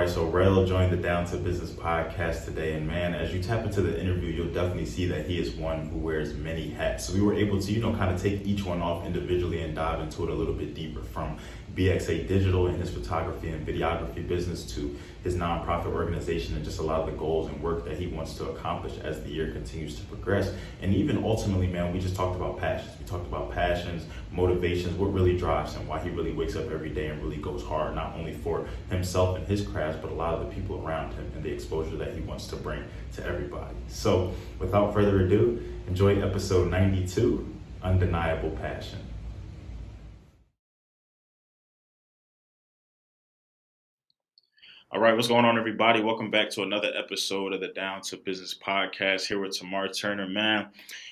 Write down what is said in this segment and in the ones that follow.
right, so Rell joined the Down to Business podcast today, and man, as you tap into the interview, you'll definitely see that he is one who wears many hats. So we were able to, kind of take each one off individually and dive into it a little bit deeper, from BXA Digital and his photography and videography business to his nonprofit organization and just a lot of the goals and work that he wants to accomplish as the year continues to progress. And even ultimately, man, we just talked about passions. We talked about passions, motivations, what really drives him, why he really wakes up every day and really goes hard, not only for himself and his craft, but a lot of the people around him and the exposure that he wants to bring to everybody. So without further ado, enjoy episode 92, Undeniable Passion. All right, what's going on, everybody? Welcome back to another episode of the Down to Business podcast. Here with Tamar Turner, man.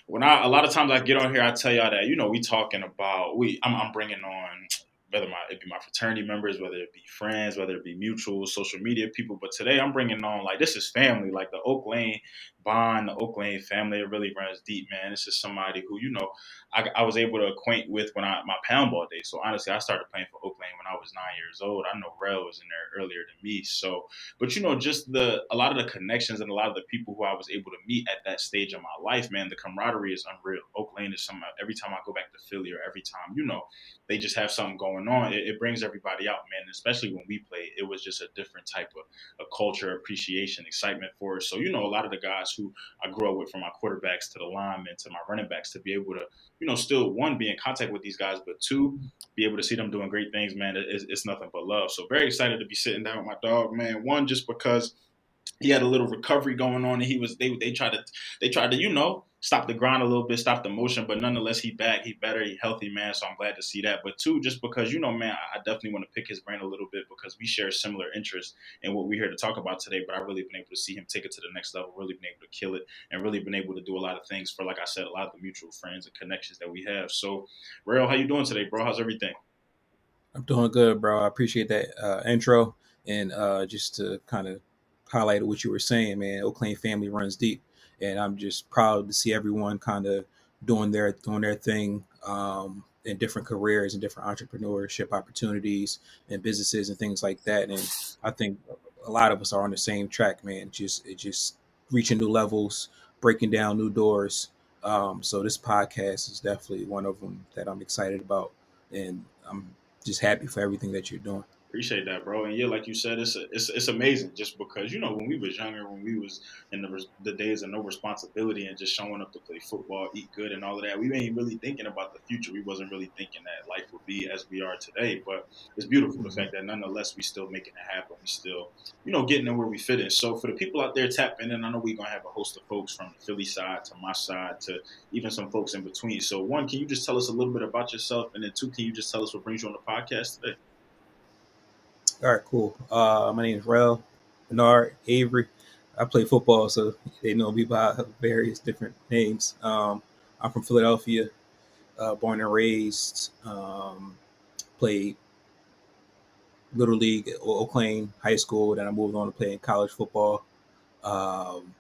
A lot of times I get on here, I tell y'all that we talking about I'm bringing on whether it be my fraternity members, whether it be friends, whether it be mutual social media people. But today I'm bringing on this is family, like the Oak Lane bond, the Oak Lane family. It really runs deep, man. This is somebody who I was able to acquaint with when my pound ball days. So honestly, I started playing for Oak Lane when I was 9 years old. I know Rell was in there earlier than me. So, but just a lot of the connections and a lot of the people who I was able to meet at that stage of my life, man, the camaraderie is unreal. Oak Lane is every time I go back to Philly or every time, they just have something going on. It brings everybody out, man. And especially when we played, it was just a different type of a culture, appreciation, excitement for us. So, a lot of the guys who I grew up with, from my quarterbacks to the linemen to my running backs, to be able to still, one, be in contact with these guys, but two, be able to see them doing great things, man, it's nothing but love. So very excited to be sitting down with my dog, man. One, just because he had a little recovery going on, and they tried to stop the grind a little bit, stop the motion, but nonetheless he back, he better, he healthy, man. So I'm glad to see that. But two, just because man, I definitely want to pick his brain a little bit because we share similar interests in what we're here to talk about today. But I've really been able to see him take it to the next level, really been able to kill it, and really been able to do a lot of things for, like I said, a lot of the mutual friends and connections that we have. So, Rell, how you doing today, bro? How's everything? I'm doing good, bro. I appreciate that intro. And just to kind of highlight what you were saying, man, Oak Lane family runs deep. And I'm just proud to see everyone kind of doing their thing in different careers and different entrepreneurship opportunities and businesses and things like that. And I think a lot of us are on the same track, man. Just reaching new levels, breaking down new doors. So this podcast is definitely one of them that I'm excited about, and I'm just happy for everything that you're doing. Appreciate that, bro. And yeah, like you said, it's amazing just because when we was younger, when we was in the days of no responsibility and just showing up to play football, eat good, and all of that, we ain't really thinking about the future. We wasn't really thinking that life would be as we are today. But it's beautiful, the Mhm. fact that nonetheless we still making it happen. We still getting in where we fit in. So for the people out there tapping in, I know we're gonna have a host of folks from the Philly side to my side to even some folks in between. So one, can you just tell us a little bit about yourself, and then two, can you just tell us what brings you on the podcast today? All right, cool. My name is Rell, Bernard, Avery. I play football, so they know me by various different names. I'm from Philadelphia, born and raised. Played Little League at Oak Lane High School. Then I moved on to playing college football. Um,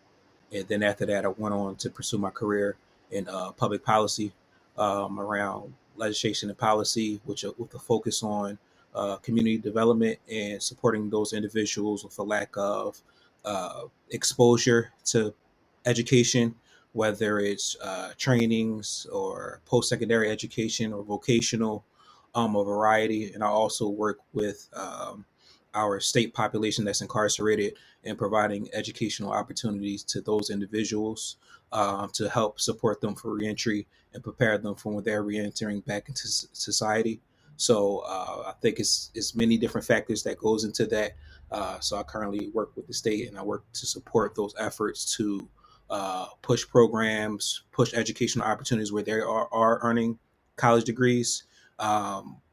and then after that, I went on to pursue my career in public policy around legislation and policy, which with a focus on community development and supporting those individuals with a lack of exposure to education, whether it's trainings or post-secondary education or vocational, a variety. And I also work with our state population that's incarcerated and providing educational opportunities to those individuals to help support them for reentry and prepare them for when they're reentering back into society. So I think it's many different factors that goes into that. So I currently work with the state, and I work to support those efforts to push programs, push educational opportunities where they are earning college degrees.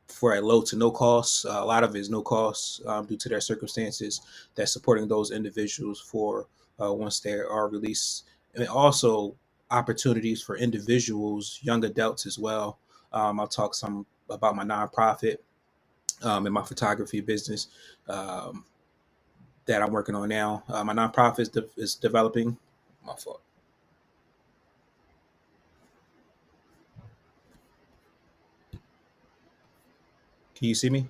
For a low to no cost. A lot of it is no cost due to their circumstances. That's supporting those individuals for once they are released, and also opportunities for individuals, young adults as well. I'll talk some about my nonprofit and my photography business um, that I'm working on now. My nonprofit is developing. My fault. Can you see me?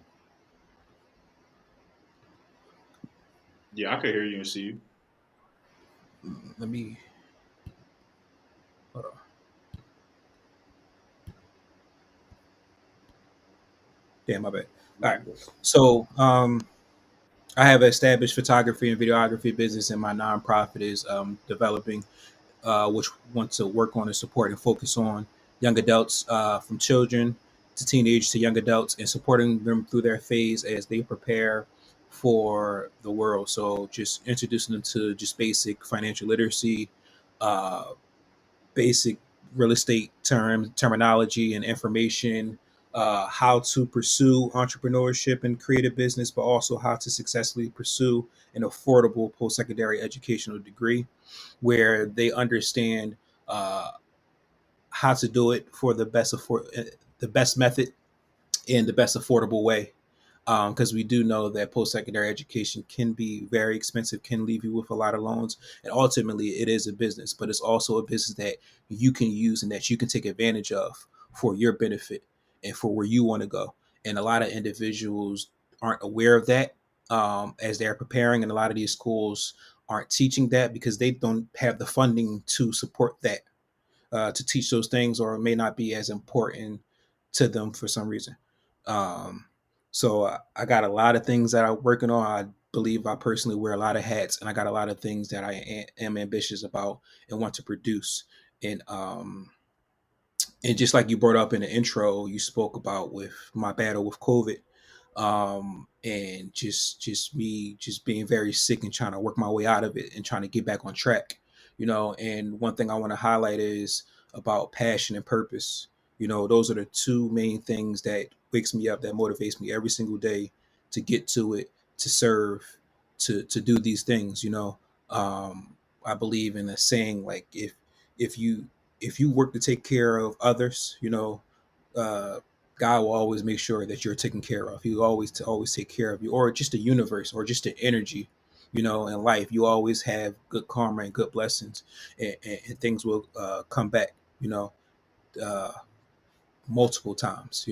Yeah, I could hear you and see you. Let me hold on. Damn, my bad. All No, right. you good. So, I have an established photography and videography business, and my nonprofit is developing, which want to work on and support and focus on young adults, from children to teenage to young adults, and supporting them through their phase as they prepare for the world. So, just introducing them to just basic financial literacy, uh, basic real estate terminology and information, how to pursue entrepreneurship and creative business, but also how to successfully pursue an affordable post-secondary educational degree where they understand uh, how to do it for the best method in the best affordable way, because we do know that post-secondary education can be very expensive, can leave you with a lot of loans, and ultimately it is a business, but it's also a business that you can use and that you can take advantage of for your benefit and for where you want to go. And a lot of individuals aren't aware of that, as they're preparing, and a lot of these schools aren't teaching that because they don't have the funding to support that, to teach those things, or it may not be as important to them for some reason. Um, so I got a lot of things that I'm working on. I believe I personally wear a lot of hats, and I got a lot of things that am ambitious about and want to produce. And and just like you brought up in the intro, you spoke about with my battle with COVID, and just me just being very sick and trying to work my way out of it and trying to get back on track. And one thing I want to highlight is about passion and purpose. Those are the two main things that wakes me up, that motivates me every single day to get to it, to serve, to do these things. I believe in a saying like, if you if you work to take care of others, uh, God will always make sure that you're taken care of. He will always take care of you, or just the universe, or just the energy, in life. You always have good karma and good blessings, and things will come back, uh, multiple times.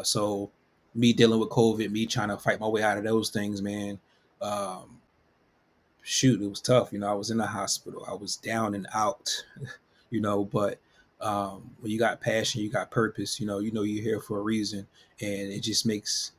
So me dealing with COVID, me trying to fight my way out of those things, man. Um, Shoot, it was tough. I was in the hospital. I was down and out. But when you got passion, you got purpose. You're here for a reason, and it just makes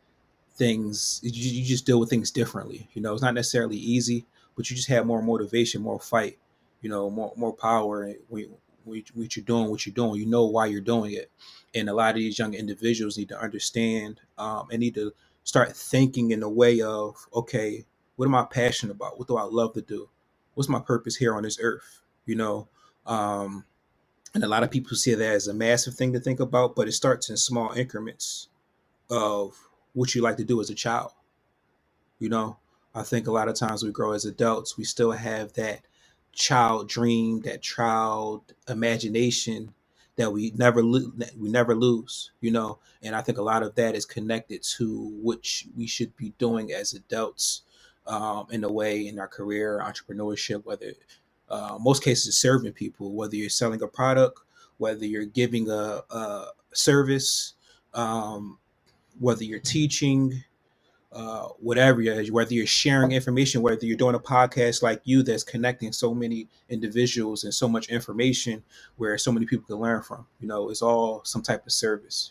things. You just deal with things differently. It's not necessarily easy, but you just have more motivation, more fight. More power when you're doing what you're doing. You know why you're doing it, and a lot of these young individuals need to understand, and need to start thinking in the way of, okay, what am I passionate about? What do I love to do? What's my purpose here on this earth? Um, and a lot of people see that as a massive thing to think about, but it starts in small increments of what you like to do as a child. you know I think a lot of times we grow as adults, we still have that child dream, that child imagination that we never lose. And I think a lot of that is connected to what we should be doing as adults, in a way, in our career, entrepreneurship, whether most cases serving people, whether you're selling a product, whether you're giving a service, um, whether you're teaching, whatever whether you're sharing information, whether you're doing a podcast like you that's connecting so many individuals and so much information where so many people can learn from. It's all some type of service.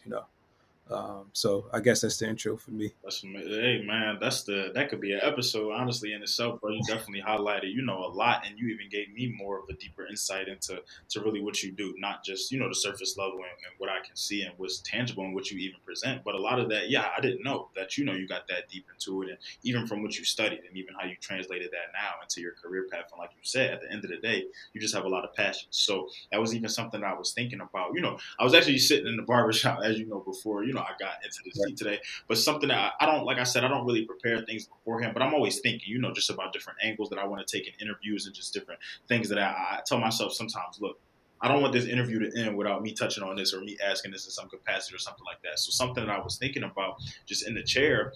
So I guess that's the intro for me. Hey man, that could be an episode honestly in itself, bro. You definitely highlighted a lot, and you even gave me more of a deeper insight into really what you do, not just the surface level and what I can see and what's tangible and what you even present, but a lot of that, yeah, I didn't know that you got that deep into it, and even from what you studied and even how you translated that now into your career path. And like you said, at the end of the day, you just have a lot of passion. So that was even something I was thinking about. I was actually sitting in the barbershop, as you know, before I got into the Right. seat today, but something that I don't, like I said, I don't really prepare things beforehand, but I'm always thinking, just about different angles that I want to take in interviews and just different things that I tell myself sometimes, look, I don't want this interview to end without me touching on this or me asking this in some capacity or something like that. So something that I was thinking about just in the chair,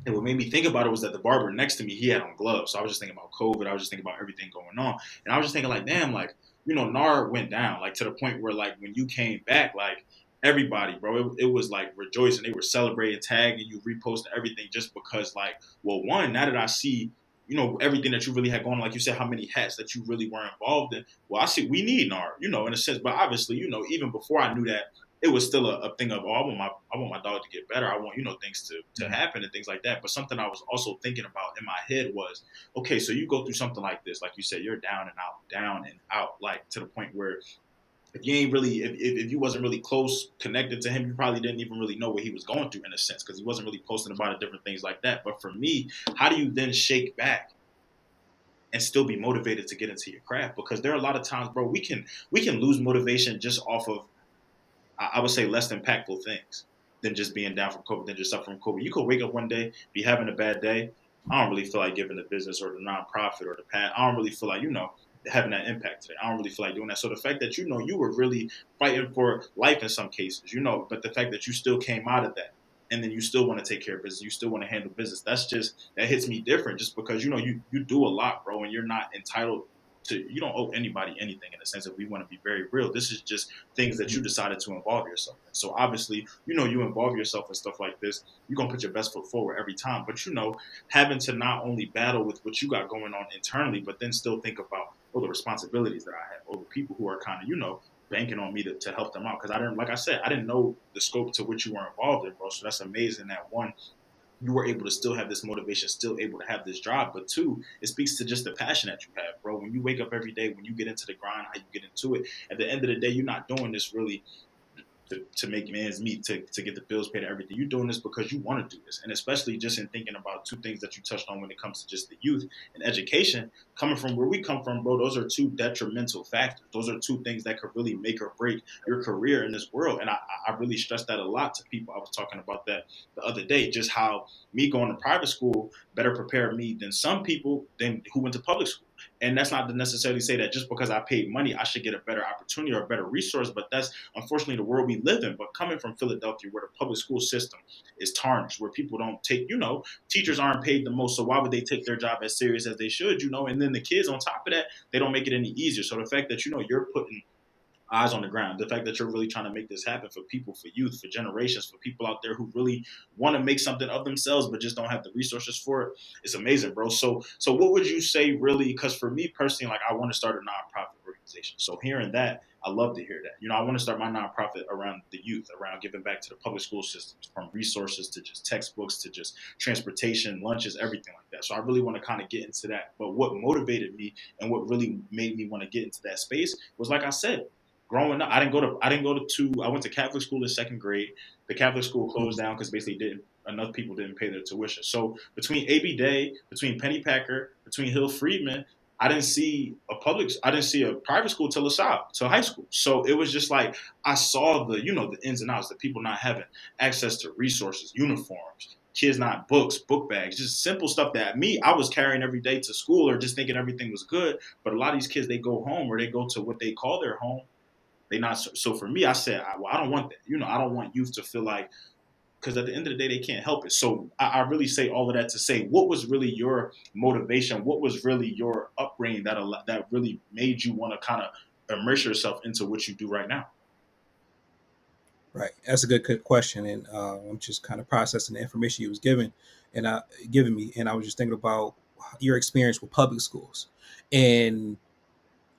and what made me think about it was that the barber next to me, he had on gloves. So I was just thinking about COVID. I was just thinking about everything going on. And I was just thinking like, damn, like, NAR went down, like to the point where like when you came back, like everybody, bro, it was like rejoicing. They were celebrating, tagging you, reposting everything just because like, well, one, now that I see everything that you really had going on, like you said, how many hats that you really were involved in. Well, I see we need NAR, in a sense, but obviously, even before I knew that, it was still a thing of, oh, I want my dog to get better. I want, things to Mhm. happen and things like that. But something I was also thinking about in my head was, okay, so you go through something like this, like you said, you're down and out, like to the point where if you ain't really if you wasn't really close connected to him, you probably didn't even really know what he was going through in a sense, because he wasn't really posting about it, different things like that. But for me, how do you then shake back and still be motivated to get into your craft? Because there are a lot of times, bro, we can lose motivation just off of, I would say, less impactful things than just being down from COVID, than just suffering from COVID. You could wake up one day, be having a bad day. I don't really feel like giving the business or the nonprofit or the path. I don't really feel like, having that impact today. I don't really feel like doing that. So the fact that, you were really fighting for life in some cases, but the fact that you still came out of that and then you still want to take care of business, you still want to handle business. That hits me different, just because, you do a lot, bro, and you're not entitled you don't owe anybody anything, in a sense, if we want to be very real. This is just things that you decided to involve yourself in. So obviously, you involve yourself in stuff like this, you're gonna put your best foot forward every time. But having to not only battle with what you got going on internally, but then still think about, oh, the responsibilities that I have, or the people who are kind of, banking on me to help them out. Because I didn't, like I said, I didn't know the scope to which you were involved in, bro. So that's amazing that, one, you were able to still have this motivation, still able to have this drive. But two, it speaks to just the passion that you have, bro. When you wake up every day, when you get into the grind, how you get into it, at the end of the day, you're not doing this really to make ends meet, to get the bills paid and everything. You're doing this because you want to do this. And especially just in thinking about two things that you touched on when it comes to just the youth and education, coming from where we come from, bro, those are two detrimental factors. Those are two things that could really make or break your career in this world. And I really stress that a lot to people. I was talking about that the other day, just how me going to private school better prepared me than some people than who went to public school. And that's not to necessarily say that just because I paid money, I should get a better opportunity or a better resource, but that's unfortunately the world we live in. But coming from Philadelphia, where the public school system is tarnished, where people don't take, teachers aren't paid the most, so why would they take their job as serious as they should, and then the kids on top of that, they don't make it any easier. So the fact that, you're putting eyes on the ground, the fact that you're really trying to make this happen for people, for youth, for generations, for people out there who really want to make something of themselves but just don't have the resources for it, it's amazing, bro. So what would you say, really? Because for me personally, like, I want to start a nonprofit organization. So hearing that, I love to hear that. I want to start my nonprofit around the youth, around giving back to the public school systems, from resources to just textbooks to just transportation, lunches, everything like that. So I really want to kind of get into that. But what motivated me and what really made me want to get into that space was, like I said, growing up, I went to Catholic school in second grade. The Catholic school closed Mhm. down because basically didn't enough people didn't pay their tuition. So between AB Day, between Pennypacker, between Hill Friedman, I didn't see a private school till LaSalle, till high school. So it was just like, I saw the ins and outs, the people not having access to resources, uniforms, kids not books, book bags, just simple stuff that I was carrying every day to school, or just thinking everything was good. But a lot of these kids, they go home, or they go to what they call their home. They not so for me. I said, I don't want that. I don't want youth to feel like, because at the end of the day, they can't help it. So I really say all of that to say, what was really your motivation? What was really your upbringing that really made you want to kind of immerse yourself into what you do right now? Right. That's a good question, and I'm just kind of processing the information you was given, and giving me, and I was just thinking about your experience with public schools, and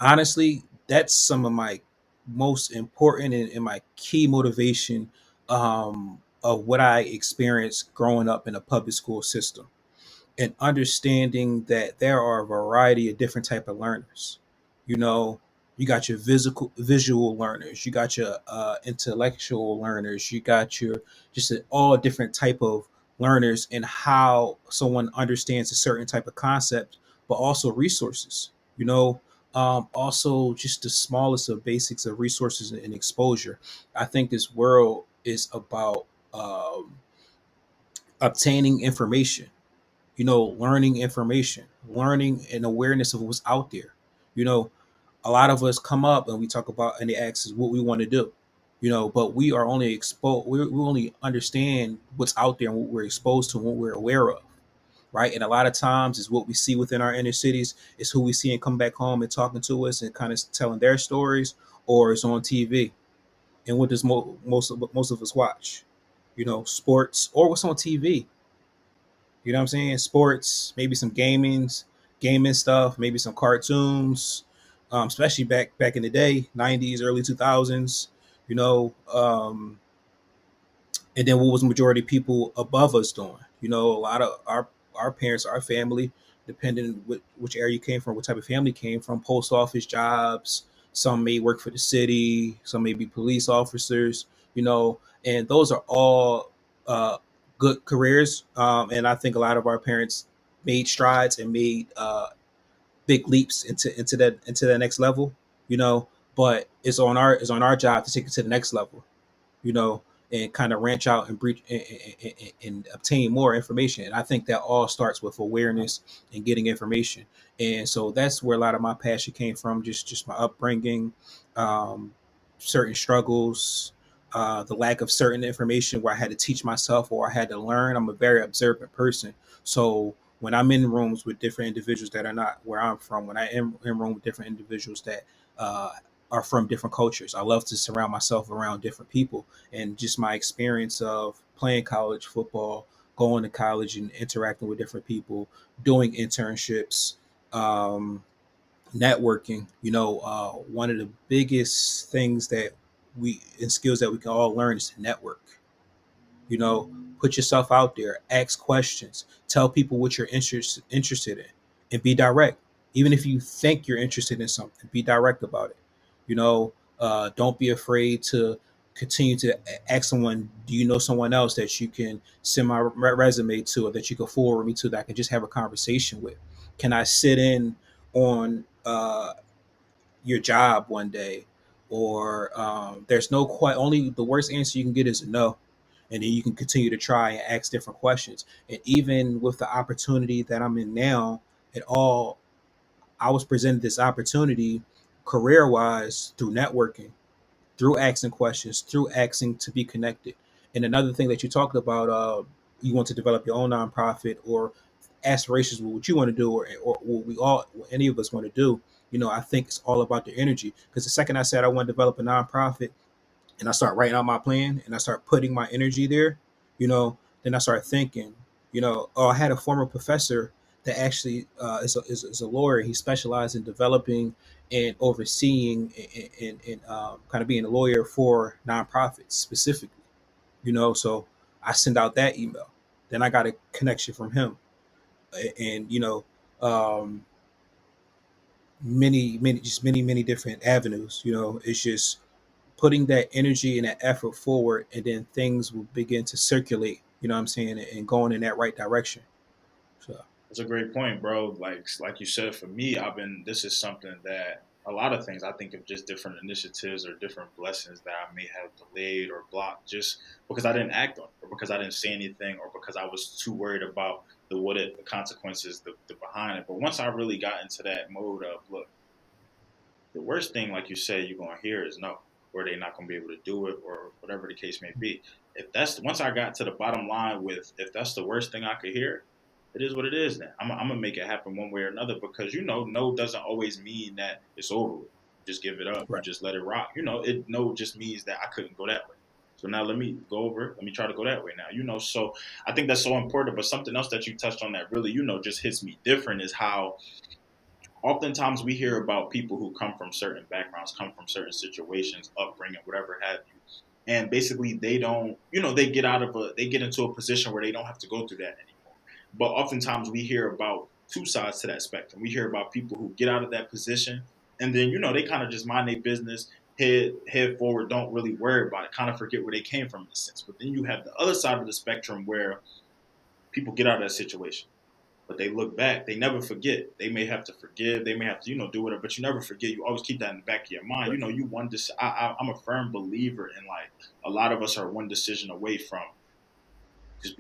honestly, that's some of my most important and my key motivation of what I experienced growing up in a public school system, and understanding that there are a variety of different type of learners. You know, you got your visual learners, you got your intellectual learners, you got your all different type of learners, and how someone understands a certain type of concept, but also resources. You know, also just the smallest of basics of resources and exposure. I think this world is about obtaining information, learning information, learning and awareness of what's out there. You know, a lot of us come up and we talk about, and they ask us what we want to do, but we are only exposed, we only understand what's out there and what we're exposed to and what we're aware of. Right. And a lot of times is what we see within our inner cities is who we see and come back home and talking to us and kind of telling their stories, or it's on TV. And what does most of us watch? Sports, or what's on TV. You know what I'm saying? Sports, maybe some gaming stuff, maybe some cartoons, especially back in the day, 90s, early 2000s. You know, and then what was the majority of people above us doing? You know, a lot of our parents, our family, depending which area you came from, what type of family you came from, post office jobs. Some may work for the city, some may be police officers. You know, and those are all good careers. And I think a lot of our parents made strides and made big leaps into that next level. You know, but it's on our job to take it to the next level, you know, and kind of ranch out and breach and obtain more information. And I think that all starts with awareness and getting information. And so that's where a lot of my passion came from, just my upbringing, um, certain struggles, the lack of certain information where I had to teach myself or I had to learn. I'm a very observant person. So when I'm in rooms with different individuals that are not where I'm from, when I am in room with different individuals that uh, are from different cultures, I love to surround myself around different people. And just my experience of playing college football, going to college and interacting with different people, doing internships, um, networking. You know, one of the biggest things that we and skills that we can all learn is to network. You know, put yourself out there, ask questions, tell people what you're interested in, and be direct. Even if you think you're interested in something, be direct about it. You know, don't be afraid to continue to ask someone, do you know someone else that you can send my resume to, or that you can forward me to, that I can just have a conversation with? Can I sit in on your job one day? Or there's no quite, only the worst answer you can get is a no, and then you can continue to try and ask different questions. And even with the opportunity that I'm in now, it all I was presented this opportunity career wise through networking, through asking questions, through asking to be connected. And another thing that you talked about, you want to develop your own nonprofit or aspirations with what you want to do, or what we all, what any of us want to do. You know, I think it's all about the energy. Because the second I said I want to develop a nonprofit, and I start writing out my plan and I start putting my energy there, you know, then I start thinking, you know, oh, I had a former professor that actually is a lawyer. He specialized in developing and overseeing and kind of being a lawyer for nonprofits specifically, you know. So I send out that email. Then I got a connection from him, and you know, um, many different avenues. You know, it's just putting that energy and that effort forward, and then things will begin to circulate, you know what I'm saying, and going in that right direction. So That's a great point, bro. Like you said, for me, this is something that a lot of things I think of, just different initiatives or different blessings that I may have delayed or blocked just because I didn't act on it, or because I didn't say anything, or because I was too worried about the consequences, the behind it. But once I really got into that mode of, look, the worst thing, like you said, you're gonna hear is no, or they're not gonna be able to do it, or whatever the case may be. If that's Once I got to the bottom line with, if that's the worst thing I could hear, it is what it is. Then I'm gonna make it happen one way or another, because no doesn't always mean that it's over with. You just give it up. You right, just let it rock. No just means that I couldn't go that way. So now let me go over. Let me try to go that way now. So I think that's so important. But something else that you touched on that really, just hits me different, is how oftentimes we hear about people who come from certain backgrounds, come from certain situations, upbringing, whatever have you, and basically they don't, they get into a position where they don't have to go through that anymore. But oftentimes we hear about two sides to that spectrum. We hear about people who get out of that position, and then they kind of just mind their business, head forward, don't really worry about it, kind of forget where they came from in a sense. But then you have the other side of the spectrum where people get out of that situation, but they look back, they never forget. They may have to forgive, they may have to, do whatever, but you never forget. You always keep that in the back of your mind. right, You one I'm a firm believer in, like, a lot of us are one decision away from just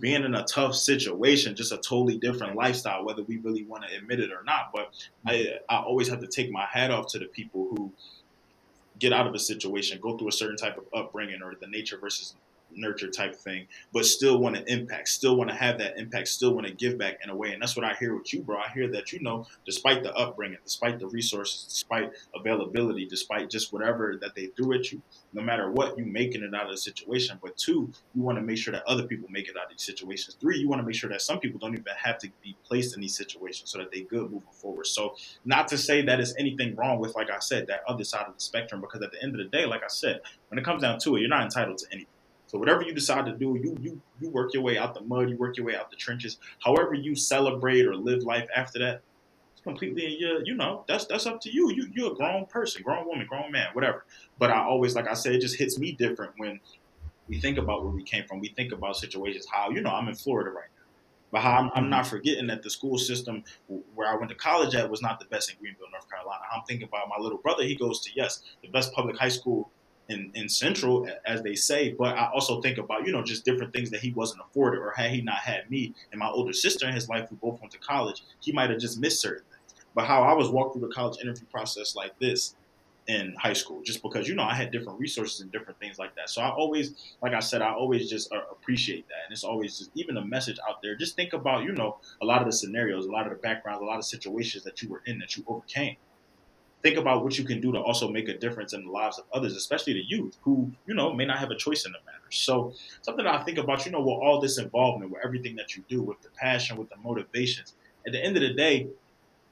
being in a tough situation, just a totally different lifestyle, whether we really want to admit it or not. But I always have to take my hat off to the people who get out of a situation, go through a certain type of upbringing or the nature versus nurture type thing, but still want to impact, still want to have that impact, still want to give back in a way. And that's what I hear with you, bro. I hear that, despite the upbringing, despite the resources, despite availability, despite just whatever that they threw at you, no matter what, you making it out of the situation. But two, you want to make sure that other people make it out of these situations. Three, you want to make sure that some people don't even have to be placed in these situations so that they good moving forward. So not to say that there's anything wrong with, like I said, that other side of the spectrum, because at the end of the day, like I said, when it comes down to it, you're not entitled to anything. So whatever you decide to do, you work your way out the mud, you work your way out the trenches. However you celebrate or live life after that, it's completely in your, that's up to you. You're a grown person, grown woman, grown man, whatever. But I always, like I said, it just hits me different when we think about where we came from. We think about situations, how, I'm in Florida right now. But how I'm Mm-hmm. not forgetting that the school system where I went to college at was not the best in Greenville, North Carolina. I'm thinking about my little brother. He goes to, yes, the best public high school in Central, as they say. But I also think about, just different things that he wasn't afforded, or had he not had me and my older sister in his life who both went to college, he might have just missed certain things. But how I was walked through the college interview process like this in high school, just because I had different resources and different things like that. So I always, like I said, I always just appreciate that, and it's always just even a message out there. Just think about a lot of the scenarios, a lot of the backgrounds, a lot of situations that you were in that you overcame. Think about what you can do to also make a difference in the lives of others, especially the youth who may not have a choice in the matter. So something that I think about, with all this involvement, with everything that you do, with the passion, with the motivations. At the end of the day,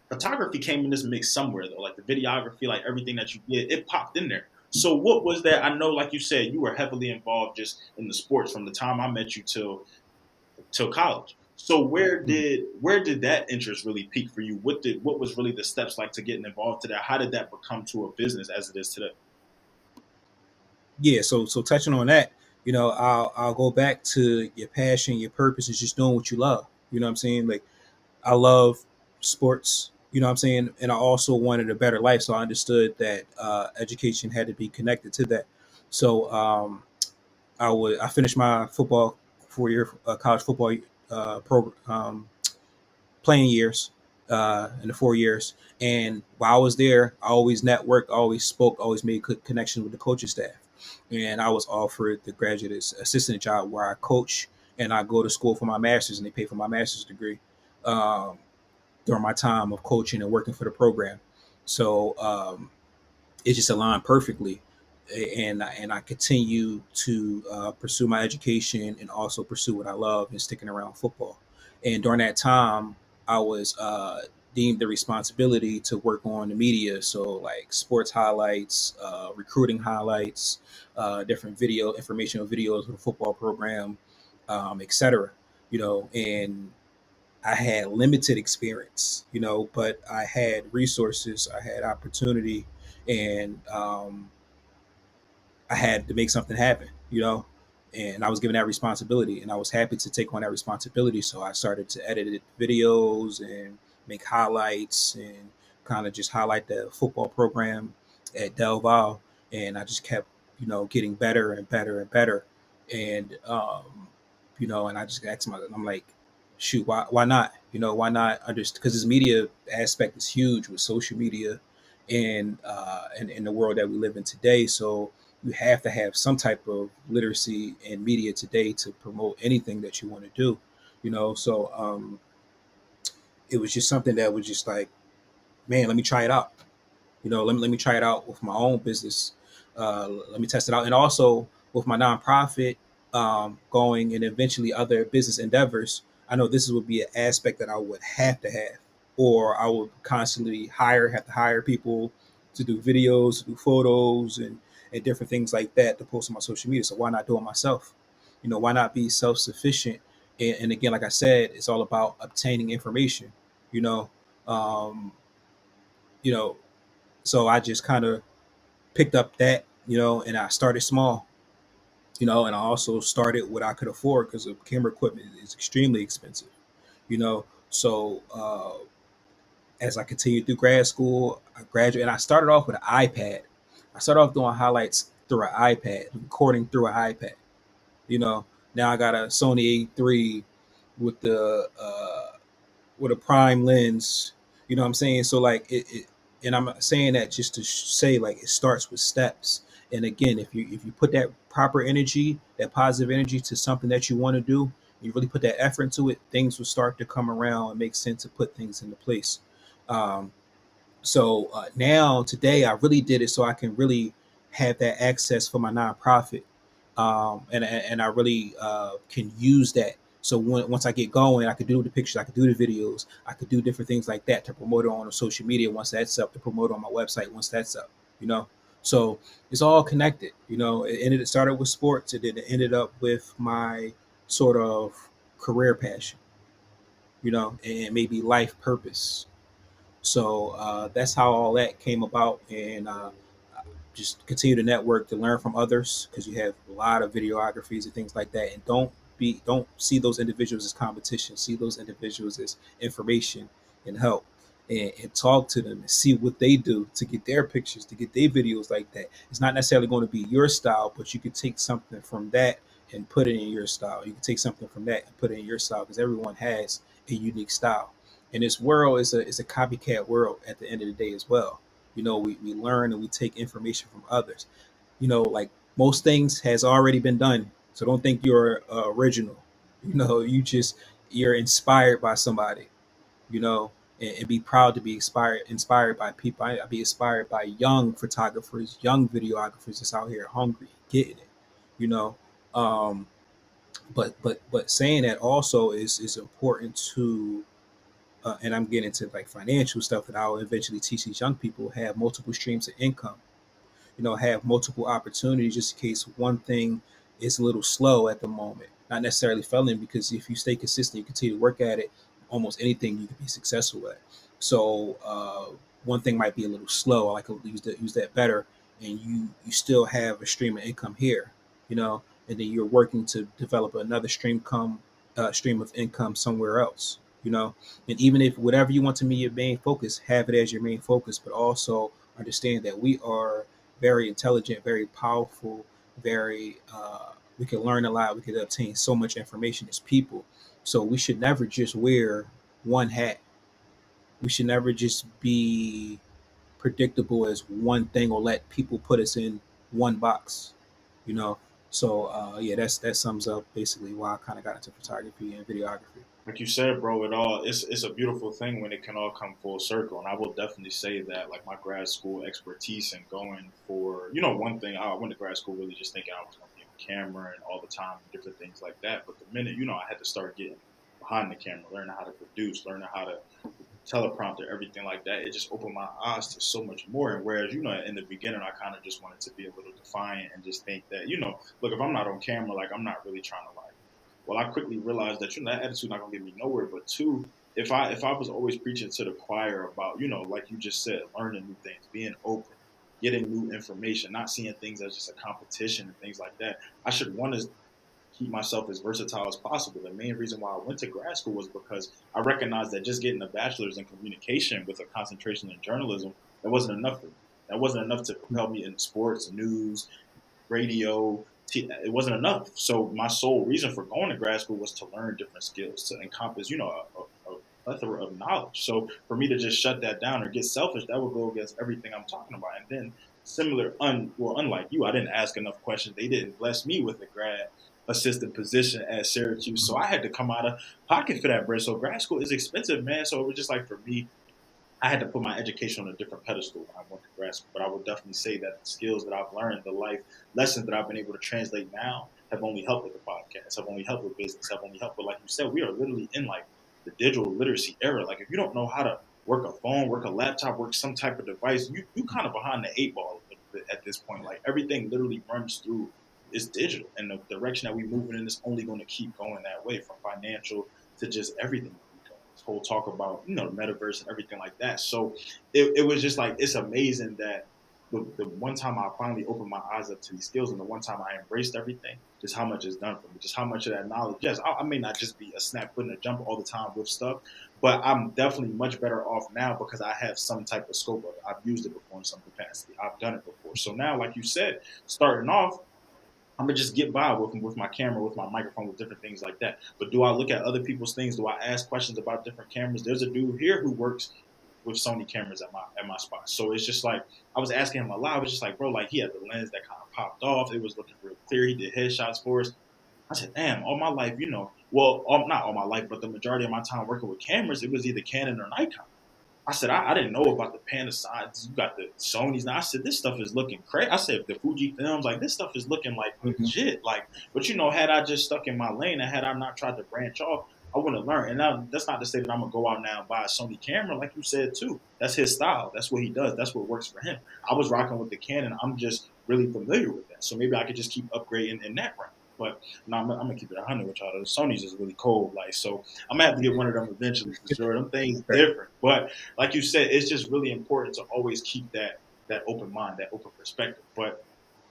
photography came in this mix somewhere though, like the videography, like everything that you did, it popped in there. So what was that? I know, like you said, you were heavily involved just in the sports from the time I met you till college. So Mm-hmm. where did that interest really peak for you? What was really the steps like to getting involved to that? How did that become to a business as it is today? Yeah, so touching on that, I'll go back to your passion, your purpose is just doing what you love. You know what I'm saying? Like I love sports, you know what I'm saying? And I also wanted a better life. So I understood that education had to be connected to that. So I finished my football 4 year college football program playing years in the 4 years. And while I was there, I always networked, always spoke, always made good connections with the coaching staff. And I was offered the graduate assistant job where I coach and I go to school for my master's and they pay for my master's degree um, during my time of coaching and working for the program. So it just aligned perfectly. And I continue to pursue my education and also pursue what I love and sticking around football. And during that time, I was deemed the responsibility to work on the media, so like sports highlights, recruiting highlights, different video informational videos of the football program, etc. And I had limited experience, but I had resources, I had opportunity, and I had to make something happen, and I was given that responsibility, and I was happy to take on that responsibility. So I started to edit videos and make highlights and kind of just highlight the football program at Del Valle, and I just kept, getting better and better and better, and and I just asked I'm like, shoot, why not? Why not understand? Because this media aspect is huge with social media, and in the world that we live in today. So you have to have some type of literacy in media today to promote anything that you want to do. So it was just something that was just like, man, let me try it out. Let me try it out with my own business. Let me test it out, and also with my nonprofit going, and eventually other business endeavors. I know this would be an aspect that I would have to have, or I would constantly have to hire people to do videos, do photos, and different things like that to post on my social media. So why not do it myself? Why not be self sufficient? And again, like I said, it's all about obtaining information. You know, um, you know, so I just kind of picked up that, and I started small, and I also started what I could afford because the camera equipment is extremely expensive, So as I continued through grad school, I graduated, and I started off with an iPad. I started off doing highlights through an iPad, recording through an iPad. You know, now I got a Sony A3 with the with a prime lens. You know what I'm saying? So like and I'm saying that just to say like it starts with steps. And again, if you put that proper energy, that positive energy to something that you want to do, you really put that effort into it, things will start to come around and make sense to put things into place. Um, so now today I really did it so I can really have that access for my nonprofit, and I really can use that. So once I get going, I could do the pictures, I could do the videos, I could do different things like that to promote it on social media once that's up, to promote it on my website once that's up. You know, so it's all connected. You know, it started with sports, and then it ended up with my sort of career passion. You know, and maybe life purpose. So that's how all that came about, and just continue to network to learn from others because you have a lot of videographies and things like that. And don't see those individuals as competition. See those individuals as information and help, and talk to them and see what they do to get their pictures, to get their videos like that. It's not necessarily going to be your style, but you can take something from that and put it in your style. You can take something from that and put it in your style because everyone has a unique style. And this world is a copycat world at the end of the day as well. You know, we learn and we take information from others. You know, like most things has already been done, so don't think you're original. You know, you're inspired by somebody. You know, and be proud to be inspired by people. I be inspired by young photographers, young videographers that's out here hungry, getting it. You know, um, but saying that also is important to, and I'm getting into like financial stuff that I'll eventually teach these young people, have multiple streams of income. You know, have multiple opportunities just in case one thing is a little slow at the moment. Not necessarily failing, because if you stay consistent, you continue to work at it, almost anything you can be successful at. So one thing might be a little slow. I like to use that better, and you still have a stream of income here, you know, and then you're working to develop another stream of income somewhere else, you know. And even if whatever you want to be your main focus, have it as your main focus, but also understand that we are very intelligent, very powerful, very we can learn a lot. We can obtain so much information as people. So we should never just wear one hat. We should never just be predictable as one thing or let people put us in one box. You know. So yeah, that sums up basically why I kind of got into photography and videography. Like you said, bro, it's a beautiful thing when it can all come full circle. And I will definitely say that, like, my grad school expertise and going for, one thing, I went to grad school really just thinking I was going to be on camera and all the time and different things like that. But the minute, I had to start getting behind the camera, learning how to produce, learning how to teleprompter, everything like that, it just opened my eyes to so much more. And whereas, in the beginning, I kind of just wanted to be a little defiant and just think that, look, if I'm not on camera, like, I'm not really trying to, like, well, I quickly realized that, that attitude not gonna get me nowhere. But two, if I was always preaching to the choir about, like you just said, learning new things, being open, getting new information, not seeing things as just a competition and things like that, I should want to keep myself as versatile as possible. The main reason why I went to grad school was because I recognized that just getting a bachelor's in communication with a concentration in journalism, that wasn't enough for me. That wasn't enough to propel me in sports, news, radio. It wasn't enough. So my sole reason for going to grad school was to learn different skills, to encompass, a plethora of knowledge. So for me to just shut that down or get selfish, that would go against everything I'm talking about. And then unlike you, I didn't ask enough questions. They didn't bless me with a grad assistant position at Syracuse. So I had to come out of pocket for that bread. So grad school is expensive, man. So it was just like, for me, I had to put my education on a different pedestal when I went to grad school. But I would definitely say that the skills that I've learned, the life lessons that I've been able to translate now, have only helped with the podcast, have only helped with business, have only helped with, like you said, we are literally in, like, the digital literacy era. Like, if you don't know how to work a phone, work a laptop, work some type of device, you kind of behind the eight ball at this point. Like, everything literally runs through is digital, and the direction that we're moving in is only going to keep going that way, from financial to just everything. This whole talk about, the metaverse and everything like that. So it was just like, it's amazing that the one time I finally opened my eyes up to these skills, and the one time I embraced everything, just how much it's done for me, just how much of that knowledge. Yes, I may not just be a snap foot and a jump all the time with stuff, but I'm definitely much better off now because I have some type of scope of it. I've used it before in some capacity. I've done it before. So now, like you said, starting off, I'm gonna just get by with my camera, with my microphone, with different things like that. But do I look at other people's things? Do I ask questions about different cameras? There's a dude here who works with Sony cameras at my spot. So it's just like I was asking him a lot. I was just like, bro, like he had the lens that kind of popped off. It was looking real clear. He did headshots for us. I said, damn, all my life, well, not all my life, but the majority of my time working with cameras, it was either Canon or Nikon. I said, I didn't know about the Panasonics. You got the Sonys. Now I said, this stuff is looking crazy. I said, the Fuji films, like this stuff is looking like Hmm. legit. Like, but had I just stuck in my lane and had I not tried to branch off, I wouldn't have learned. And now, that's not to say that I'm gonna go out now and buy a Sony camera, like you said too. That's his style. That's what he does. That's what works for him. I was rocking with the Canon. I'm just really familiar with that. So maybe I could just keep upgrading in that realm. But no, I'm gonna keep it 100 with y'all. The Sony's is really cold. Like, so I'm gonna have to get one of them eventually for sure. Them things Right. different, but like you said, it's just really important to always keep that open mind, that open perspective. But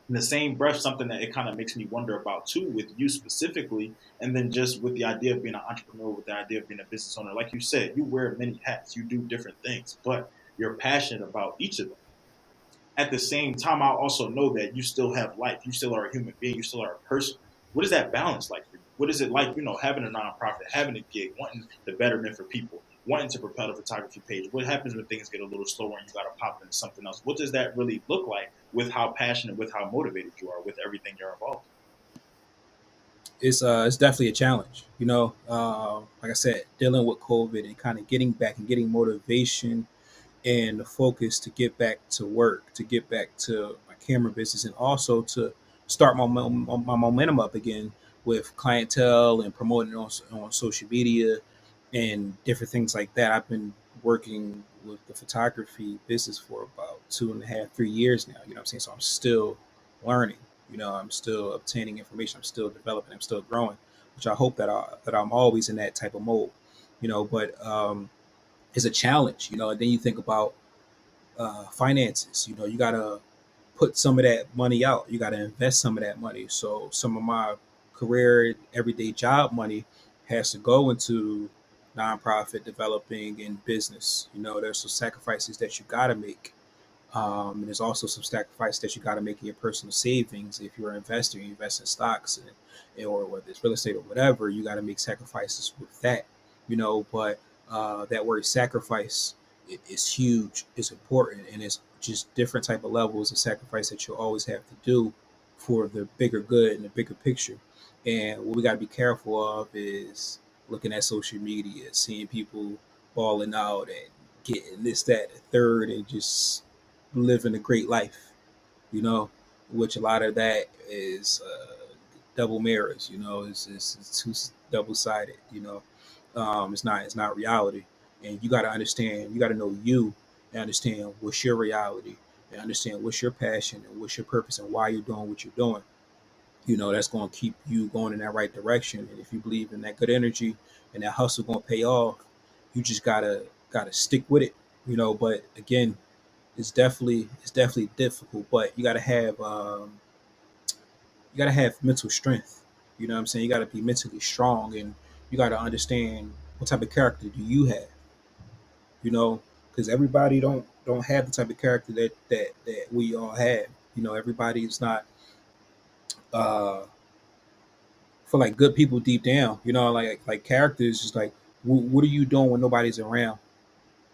in the same breath, something that it kind of makes me wonder about too, with you specifically, and then just with the idea of being an entrepreneur, with the idea of being a business owner. Like you said, you wear many hats, you do different things, but you're passionate about each of them. At the same time, I also know that you still have life. You still are a human being. You still are a person. What is that balance like for you? What is it like, having a nonprofit, having a gig, wanting the betterment for people, wanting to propel the photography page? What happens when things get a little slower and you got to pop into something else? What does that really look like with how passionate, with how motivated you are with everything you're involved It's definitely a challenge. Like I said, dealing with COVID and kind of getting back and getting motivation and the focus to get back to work, to get back to my camera business, and also to start my momentum up again with clientele and promoting it on social media and different things like that. I've been working with the photography business for about 2.5, 3 years now. You know what I'm saying? So I'm still learning. I'm still obtaining information. I'm still developing. I'm still growing, which I hope that I'm always in that type of mode. But it's a challenge. And then you think about finances. You got to put some of that money out. You got to invest some of that money. So some of my career, everyday job money has to go into nonprofit developing and business. There's some sacrifices that you got to make. And there's also some sacrifice that you got to make in your personal savings. If you're an investor, you invest in stocks or whether it's real estate or whatever, you got to make sacrifices with that. But that word sacrifice is huge. It's important, and it's just different type of levels of sacrifice that you always have to do for the bigger good and the bigger picture. And what we got to be careful of is looking at social media, seeing people balling out and getting this, that, and third, and just living a great life, you know, which a lot of that is double mirrors, it's two double sided, it's not reality. And you got to understand, you got to know you and understand what's your reality and understand what's your passion and what's your purpose and why you're doing what you're doing. That's going to keep you going in that right direction. And if you believe in that good energy and that hustle going to pay off, you just gotta stick with it. But again, it's definitely difficult, but you gotta have mental strength. You know what I'm saying? You gotta be mentally strong, and you gotta understand what type of character do you have. Because everybody don't have the type of character that we all have. Everybody is not. For like good people deep down, like characters, just like what are you doing when nobody's around?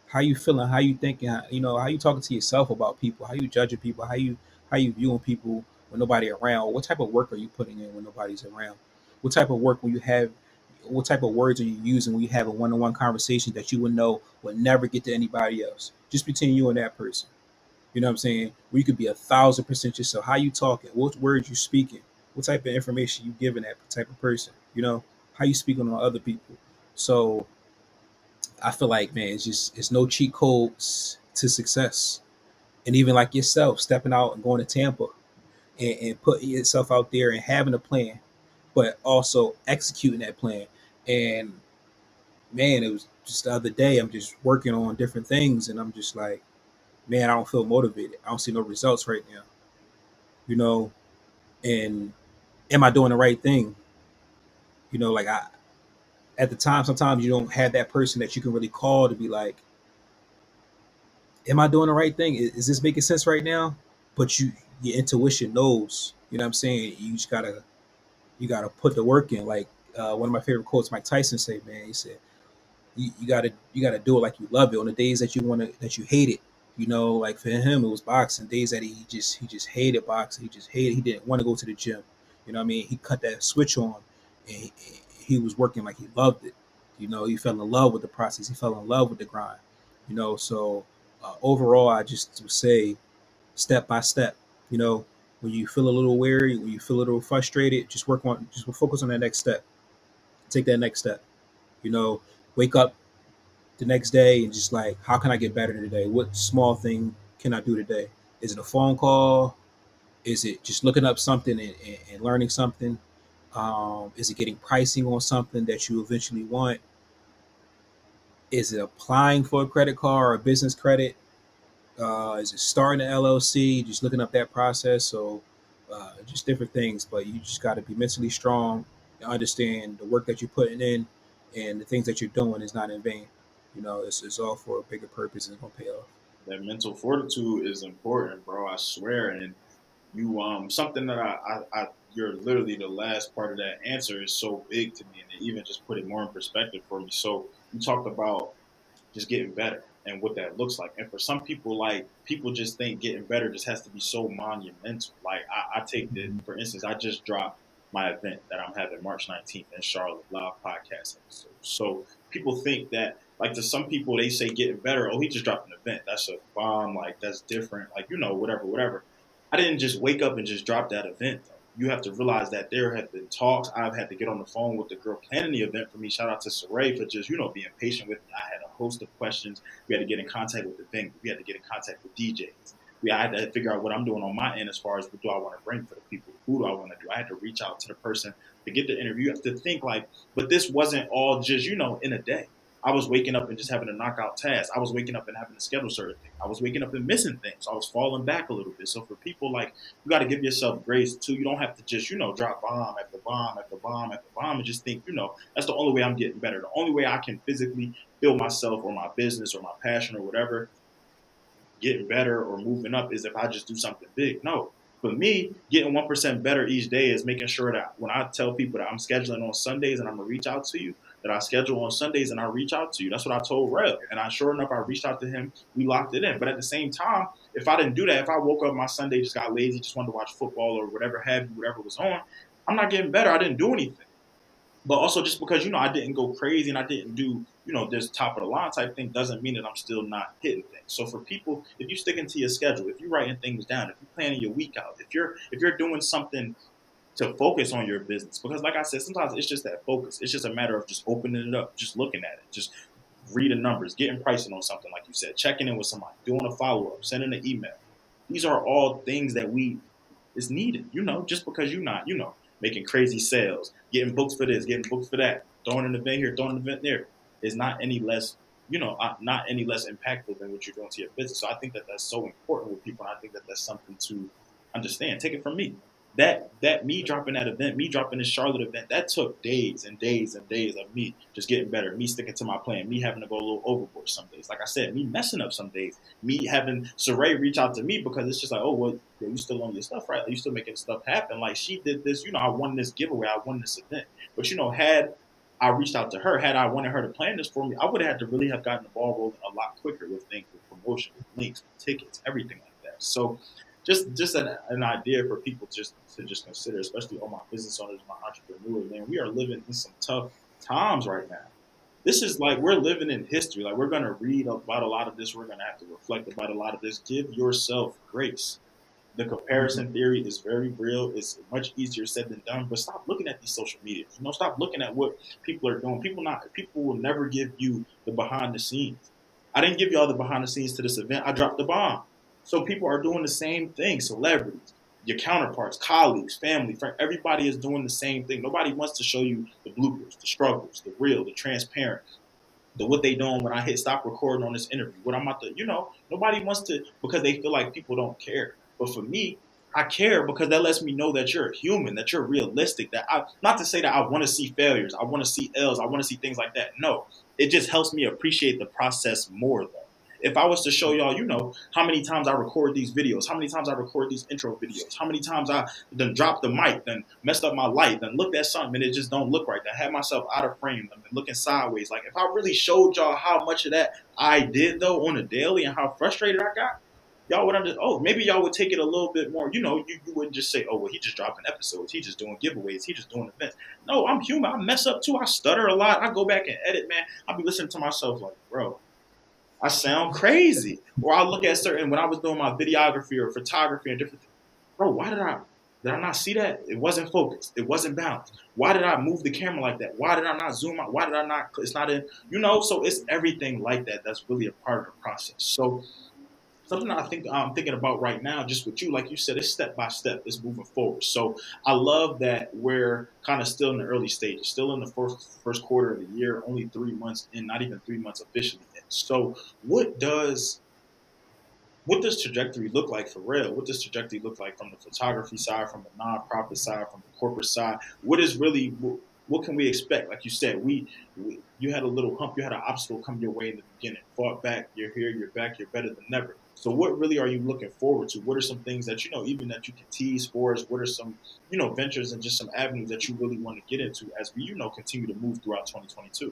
How you feeling? How you thinking? How you talking to yourself about people? How you judging people? How you viewing people when nobody around? What type of work are you putting in when nobody's around? What type of work when you have? What type of words are you using when you have a one-on-one conversation that you would know would never get to anybody else? Just between you and that person. You know what I'm saying? Where you could be 1,000% yourself. How you talking? What words you speaking? What type of information you giving that type of person? How you speaking on other people? So I feel like, man, it's no cheat codes to success. And even like yourself, stepping out and going to Tampa and putting yourself out there and having a plan, but also executing that plan. And man, it was just the other day, I'm just working on different things and I'm just like, man, I don't feel motivated. I don't see no results right now. You know, and am I doing the right thing? Like I at the time, sometimes you don't have that person that you can really call to be like, am I doing the right thing? Is this making sense right now? But your intuition knows. You know what I'm saying? You gotta put the work in. Like one of my favorite quotes, Mike Tyson said, man, he said, you gotta do it like you love it. On the days that you hate it, like for him it was boxing. Days that he just hated boxing. He didn't want to go to the gym. You know what I mean? He cut that switch on, and he was working like he loved it. He fell in love with the process. He fell in love with the grind. So overall, I just would say step by step. You know, when you feel a little weary, when you feel a little frustrated, just focus on that next step. Take that next step. You know, wake up the next day and just like, how can I get better today? What small thing can I do today? Is it a phone call? Is it just looking up something and learning something? Is it getting pricing on something that you eventually want? Is it applying for a credit card or a business credit? Is it starting an LLC? Just looking up that process. So just different things, but you just got to be mentally strong and understand the work that you're putting in and the things that you're doing is not in vain. It's all for a bigger purpose and it's gonna pay off. That mental fortitude is important, bro. I swear. And you something that you're literally the last part of that answer is so big to me, and it even just put it more in perspective for me. So you talked about just getting better and what that looks like. And for some people, like people just think getting better just has to be so monumental. Like I take the, Mhm. for instance, I just dropped my event that I'm having March 19th in Charlotte, live podcast episode. So people think that, like, to some people they say getting better, oh, he just dropped an event, that's a bomb, like that's different, like, whatever, whatever. I didn't just wake up and just drop that event though. You have to realize that there have been talks. I've had to get on the phone with the girl planning the event for me. Shout out to Saray for just, being patient with me. I had a host of questions. We had to get in contact with the venue. We had to get in contact with DJs. I had to figure out what I'm doing on my end as far as what do I want to bring for the people. Who do I want to do? I had to reach out to the person to get the interview. You have to think like, but this wasn't all just, in a day. I was waking up and just having to knock out tasks. I was waking up and having to schedule certain things. I was waking up and missing things. I was falling back a little bit. So for people, like, you got to give yourself grace too. You don't have to just, drop bomb after bomb after bomb after bomb and just think, that's the only way I'm getting better. The only way I can physically build myself or my business or my passion or whatever getting better or moving up is if I just do something big. No. For me, getting 1% better each day is making sure that when I tell people that I'm scheduling on Sundays and I'm going to reach out to you, that I schedule on Sundays and I reach out to you. That's what I told Rell. And sure enough, I reached out to him. We locked it in. But at the same time, if I didn't do that, if I woke up my Sunday, just got lazy, just wanted to watch football or whatever have you, whatever was on, I'm not getting better. I didn't do anything. But also just because, I didn't go crazy and I didn't do, this top of the line type thing doesn't mean that I'm still not hitting things. So for people, if you sticking to your schedule, if you're writing things down, if you're planning your week out, if you're doing something to focus on your business, because like I said, sometimes it's just that focus. It's just a matter of just opening it up, just looking at it, just reading numbers, getting pricing on something, like you said, checking in with somebody, doing a follow-up, sending an email. These are all things that is needed, just because you're not, making crazy sales, getting books for this, getting books for that, throwing an event here, throwing an event there, is not any less, not any less impactful than what you're doing to your business. So I think that that's so important with people, and I think that that's something to understand. Take it from me. That me dropping that event, me dropping this Charlotte event, that took days and days and days of me just getting better, me sticking to my plan, me having to go a little overboard some days. Like I said, me messing up some days, me having Saray reach out to me because it's just like, oh, well, you still on your stuff, right? Like, you still making stuff happen. Like, she did this, I won this giveaway, I won this event. But had I reached out to her, had I wanted her to plan this for me, I would have had to really have gotten the ball rolling a lot quicker with things, with promotion, with links, with tickets, everything like that. So just an idea for people just to just consider, especially all my business owners, my entrepreneurs. Man, we are living in some tough times right now. This is like we're living in history. Like, we're gonna read about a lot of this. We're gonna have to reflect about a lot of this. Give yourself grace. The Mhm. comparison theory is very real. It's much easier said than done. But stop looking at these social medias. Stop looking at what people are doing. People will never give you the behind the scenes. I didn't give y'all the behind the scenes to this event. I dropped the bomb. So people are doing the same thing. Celebrities, your counterparts, colleagues, family, friends, everybody is doing the same thing. Nobody wants to show you the bloopers, the struggles, the real, the transparent, the what they doing when I hit stop recording on this interview. What I'm about to, nobody wants to, because they feel like people don't care. But for me, I care because that lets me know that you're human, that you're realistic. That I, not to say that I want to see failures, I want to see L's, I want to see things like that. No, it just helps me appreciate the process more though. If I was to show y'all, how many times I record these videos, how many times I record these intro videos, how many times I then dropped the mic, then messed up my light, then looked at something and it just don't look right, then had myself out of frame, then looking sideways. Like if I really showed y'all how much of that I did though on a daily and how frustrated I got, y'all would understand. Oh, maybe y'all would take it a little bit more. You wouldn't just say, oh, well, he just dropping episodes. He just doing giveaways. He just doing events. No, I'm human. I mess up too. I stutter a lot. I go back and edit, man. I'll be listening to myself like, bro, I sound crazy. Or I look at when I was doing my videography or photography and different things, bro, why did I not see that? It wasn't focused. It wasn't balanced. Why did I move the camera like that? Why did I not zoom out? Why did I not, it's not in, so it's everything like that. That's really a part of the process. So something I think I'm thinking about right now, just with you, like you said, it's step by step, it's moving forward. So I love that we're kind of still in the early stages, still in the first quarter of the year, only 3 months in, not even 3 months officially in. So what does trajectory look like for real? What does trajectory look like from the photography side, from the nonprofit side, from the corporate side? What can we expect? Like you said, you had a little hump, you had an obstacle come your way in the beginning. Fought back, you're here, you're back, you're better than ever. So what really are you looking forward to? What are some things that even that you can tease for us? What are some ventures and just some avenues that you really want to get into as we continue to move throughout 2022?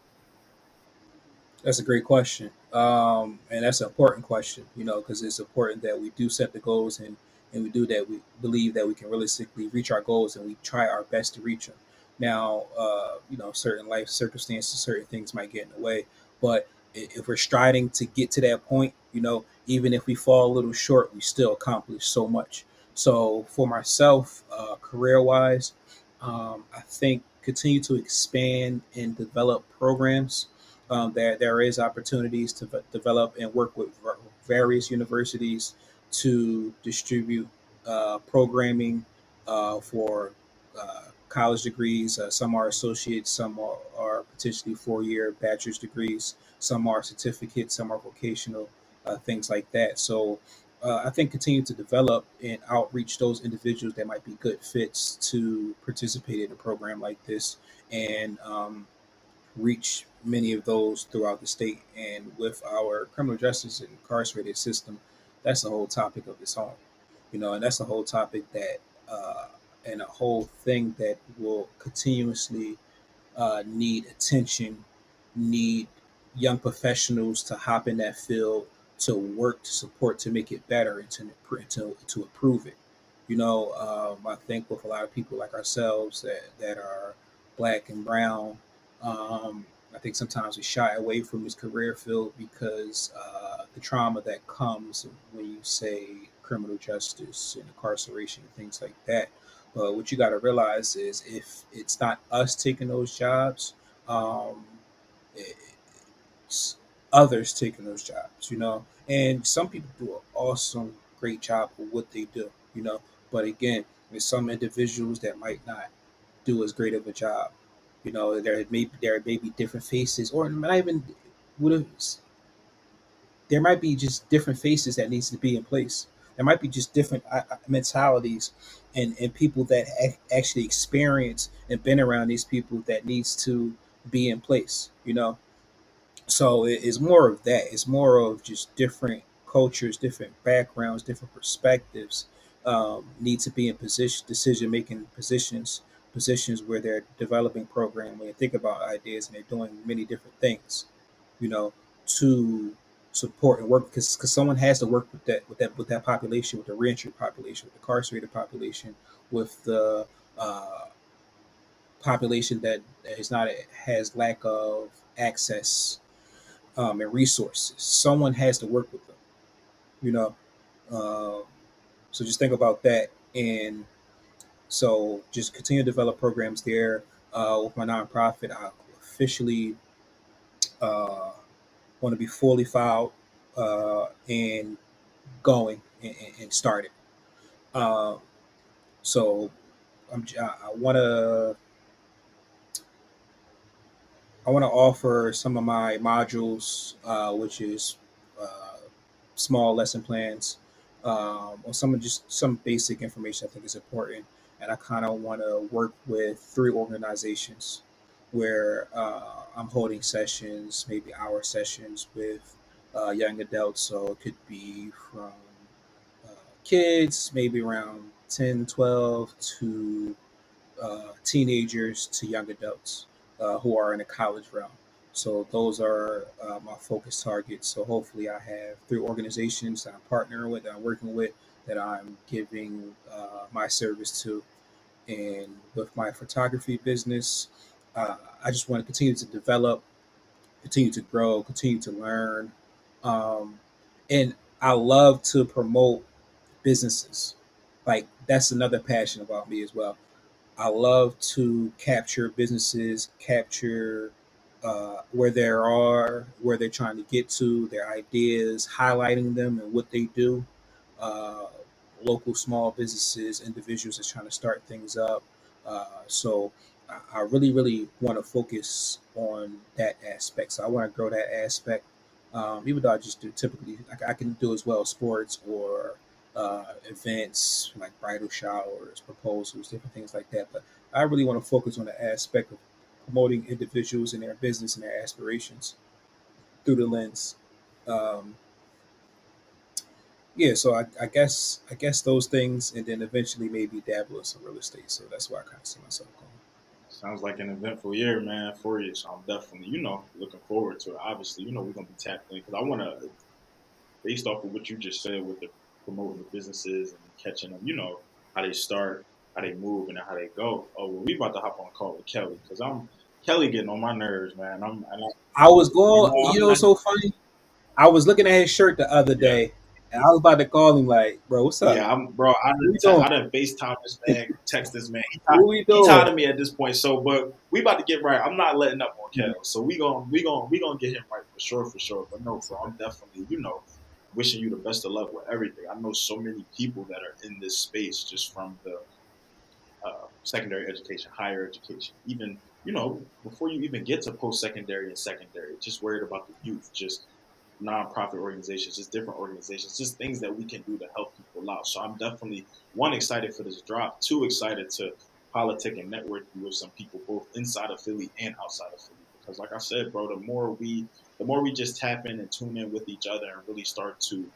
That's a great question, and that's an important question. Because it's important that we do set the goals, and we do that. We believe that we can realistically reach our goals, and we try our best to reach them. Now, certain life circumstances, certain things might get in the way, but if we're striving to get to that point, even if we fall a little short, we still accomplish so much. So, for myself, career wise, I think continue to expand and develop programs. There is opportunities to develop and work with various universities to distribute programming for college degrees. Some are associates, some are potentially 4-year bachelor's degrees, some are certificates, some are vocational, things like that. So I think continue to develop and outreach those individuals that might be good fits to participate in a program like this, and reach many of those throughout the state. And with our criminal justice and incarcerated system, that's the whole topic of this home, and that's the whole topic that, and a whole thing that will continuously need attention, need young professionals to hop in that field, to work, to support, to make it better, and to improve it. I think with a lot of people like ourselves that are black and brown, I think sometimes we shy away from this career field because the trauma that comes when you say criminal justice and incarceration and things like that. But what you got to realize is if it's not us taking those jobs, um, it's others taking those jobs, And some people do an awesome, great job of what they do, But again, there's some individuals that might not do as great of a job. There may be different faces, or not even would have there might be just different faces that needs to be in place. There might be just different mentalities and people that actually experience and been around these people that needs to be in place. So it's more of that. It's more of just different cultures, different backgrounds, different perspectives need to be in decision making positions where they're developing program. When you think about ideas and they're doing many different things, you know, to support and work because someone has to work with that population, with the reentry population, with the incarcerated population, with the uh, population that is not has lack of access and resources. Someone has to work with them, you know. Um, so just think about that, and so just continue to develop programs there. With my nonprofit, I officially want to be fully filed and going and started. Um, so I want to offer some of my modules, which is uh, small lesson plans, or some basic information I think is important. And I kind of want to work with 3 organizations where I'm holding sessions, maybe hour sessions with young adults. So it could be from kids, maybe around 10, 12, to teenagers to young adults who are in the college realm. So those are my focus targets. So hopefully, I have three organizations that I'm partnering with, that I'm working with, that I'm giving my service to. And with my photography business, I just want to continue to develop, continue to grow, continue to learn. Um, and I love to promote businesses. Like, that's another passion about me as well. I love to capture businesses, capture where they're trying to get to, their ideas, highlighting them and what they do. Uh, Local small businesses, individuals that's trying to start things up. So I really, really want to focus on that aspect. So I want to grow that aspect. Even though I just do typically, I can do as well sports or events like bridal showers, proposals, different things like that. But I really want to focus on the aspect of promoting individuals and their business and their aspirations through the lens. Um, yeah, so I guess those things, and then eventually maybe dabble in some real estate. So that's why I kind of see myself going. Sounds like an eventful year, man, for you. So I'm definitely, looking forward to it. Obviously, we're gonna be tapped in because I want to, based off of what you just said with the promoting the businesses and catching them, how they start, how they move, and how they go. Oh, well, we about to hop on a call with Kelly because I'm Kelly getting on my nerves, man. I was going, I'm not. so funny. I was looking at his shirt the other Yeah. day, and I was about to call him like, "Bro, what's up? Yeah, bro. What we doing? I done FaceTime this man, text this man. What we He tired doing?" of me at this point. So, but we about to get right. I'm not letting up on Kel. So we gonna get him right for sure, for sure. But no, bro, I'm definitely wishing you the best of luck with everything. I know so many people that are in this space just from the secondary education, higher education, even before you even get to post secondary and secondary, just worried about the youth, just nonprofit organizations, just different organizations, just things that we can do to help people out. So I'm definitely one excited for this drop, two excited to politic and network with some people both inside of Philly and outside of Philly. Because like I said, bro, the more we just tap in and tune in with each other and really start to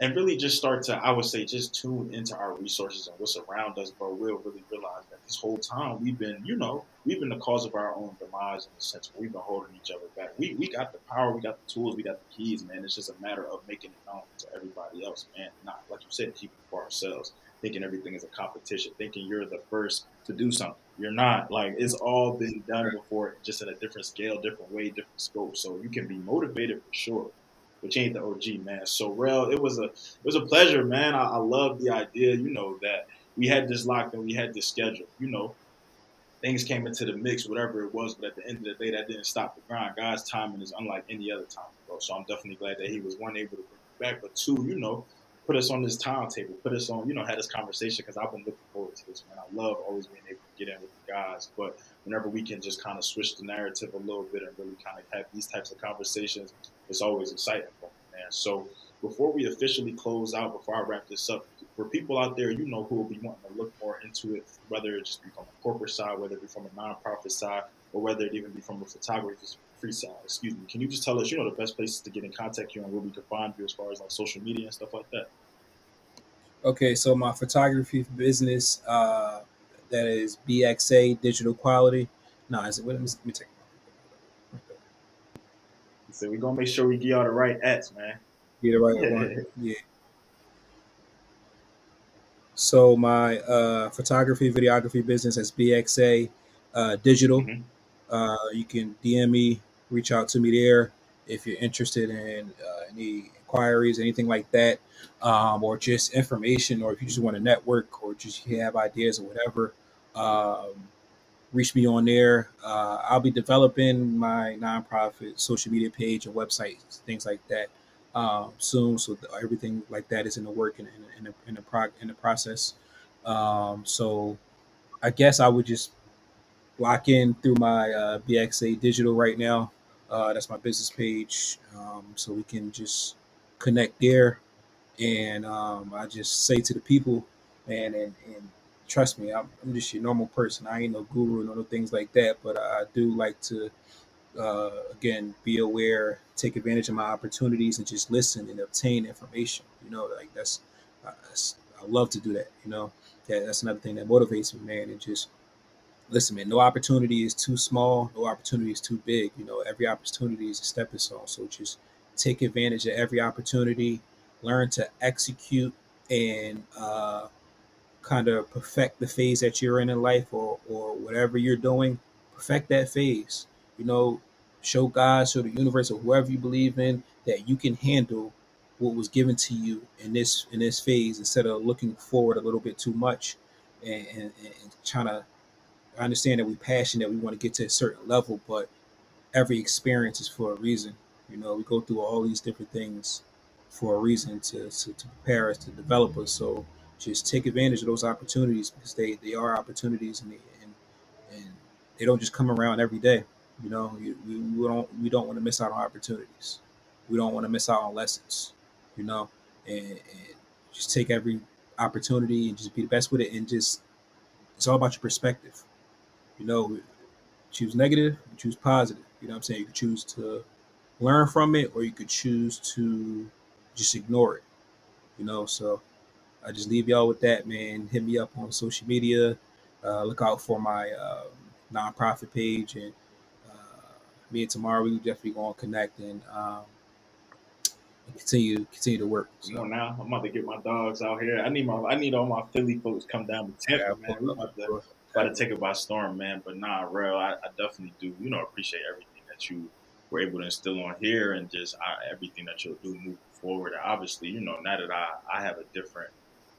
just start to, I would say, just tune into our resources and what's around us, bro, we'll really realize that this whole time we've been the cause of our own demise in the sense where we've been holding each other back. We got the power, we got the tools, we got the keys, man. It's just a matter of making it known to everybody else, man. Not, like you said, keeping it for ourselves, thinking everything is a competition, thinking you're the first to do something. You're not. Like, it's all been done before, just in a different scale, different way, different scope. So you can be motivated for sure, which ain't the OG, man. So Rell, it was a pleasure, man. I love the idea, that we had this locked and we had this scheduled. Things came into the mix, whatever it was, but at the end of the day, that didn't stop the grind. God's timing is unlike any other time, bro. So I'm definitely glad that He was one able to bring it back, but two, put us on this timetable, put us on, had this conversation because I've been looking forward to this, man. I love always being able to get in with the guys, but whenever we can just kind of switch the narrative a little bit and really kind of have these types of conversations, it's always exciting for me, man. So before we officially close out, before I wrap this up, for people out there, who will be wanting to look more into it, whether it just be from a corporate side, whether it be from a nonprofit side, or whether it even be from a photography free side, excuse me. Can you just tell us, the best places to get in contact you and where we can find you as far as like social media and stuff like that? Okay, so my photography business, that is BXA Digital Quality. No, is it? Let me take. So we're gonna make sure we get all the right ads, man. Get the right one. Yeah. So my photography, videography business is BXA Digital. Hmm. You can DM me, reach out to me there if you're interested in any inquiries, anything like that, or just information, or if you just want to network, or just you have ideas or whatever. Reach me on there. I'll be developing my nonprofit social media page and website, things like that, soon. So everything like that is in the work and in the process. So I guess I would just lock in through my BXA Digital right now. That's my business page. So we can just connect there. And I just say to the people, man, and trust me, I'm just your normal person. I ain't no guru, no things like that. But I do like to Again, be aware, take advantage of my opportunities, and just listen and obtain information. Like I love to do that. That's another thing that motivates me, man. And just listen, man. No opportunity is too small. No opportunity is too big. Every opportunity is a stepping stone. So just take advantage of every opportunity. Learn to execute and kind of perfect the phase that you're in life, or whatever you're doing. Perfect that phase. You know, show God, show the universe, or whoever you believe in, that you can handle what was given to you in this phase, instead of looking forward a little bit too much, and trying to. I understand that we're passionate, we want to get to a certain level, but every experience is for a reason. We go through all these different things for a reason, to prepare us, to develop us. So just take advantage of those opportunities, because they are opportunities, and they don't just come around every day. We don't want to miss out on opportunities. We don't want to miss out on lessons. You know, and just take every opportunity and just be the best with it. And just it's all about your perspective. You know, choose negative, choose positive. You know what I'm saying? You could choose to learn from it, or you could choose to just ignore it. So I just leave y'all with that, man. Hit me up on social media. Look out for my nonprofit page, and me and tomorrow we definitely gonna connect, and continue to work. Come So on now, I'm about to get my dogs out here. I need all my Philly folks come down to I Tampa, gotta man. pull We up, bro. about to take it by storm, man. But nah, Rell, I definitely do. Appreciate everything that you were able to instill on here, and just everything that you'll do moving forward. And obviously, now that I have a different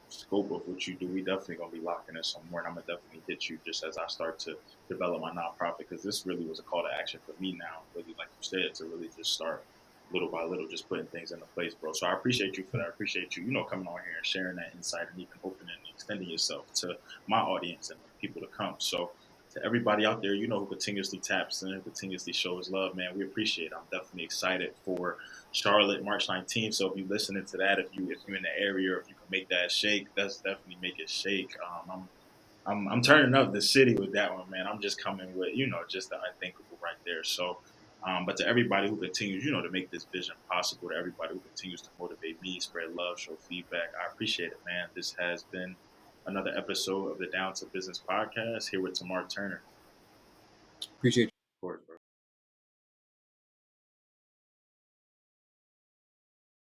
scope of what you do, we definitely gonna be locking in some more, and I'm gonna definitely hit you just as I start to develop my nonprofit, because this really was a call to action for me now, really, like you said, to really just start little by little, just putting things into place, bro. So I appreciate you for that. I appreciate you, coming on here and sharing that insight, and even opening and extending yourself to my audience and the people to come. So to everybody out there, who continuously taps in, continuously shows love, man, we appreciate it. I'm definitely excited for Charlotte, March 19th. So if you're listening to that, if you're in the area, or if you can make that shake, that's definitely make it shake. I'm turning up the city with that one, man. I'm just coming with just the unthinkable right there. So, but to everybody who continues, to make this vision possible, to everybody who continues to motivate me, spread love, show feedback, I appreciate it, man. This has been another episode of the Down to Business podcast here with Tamar Turner. Appreciate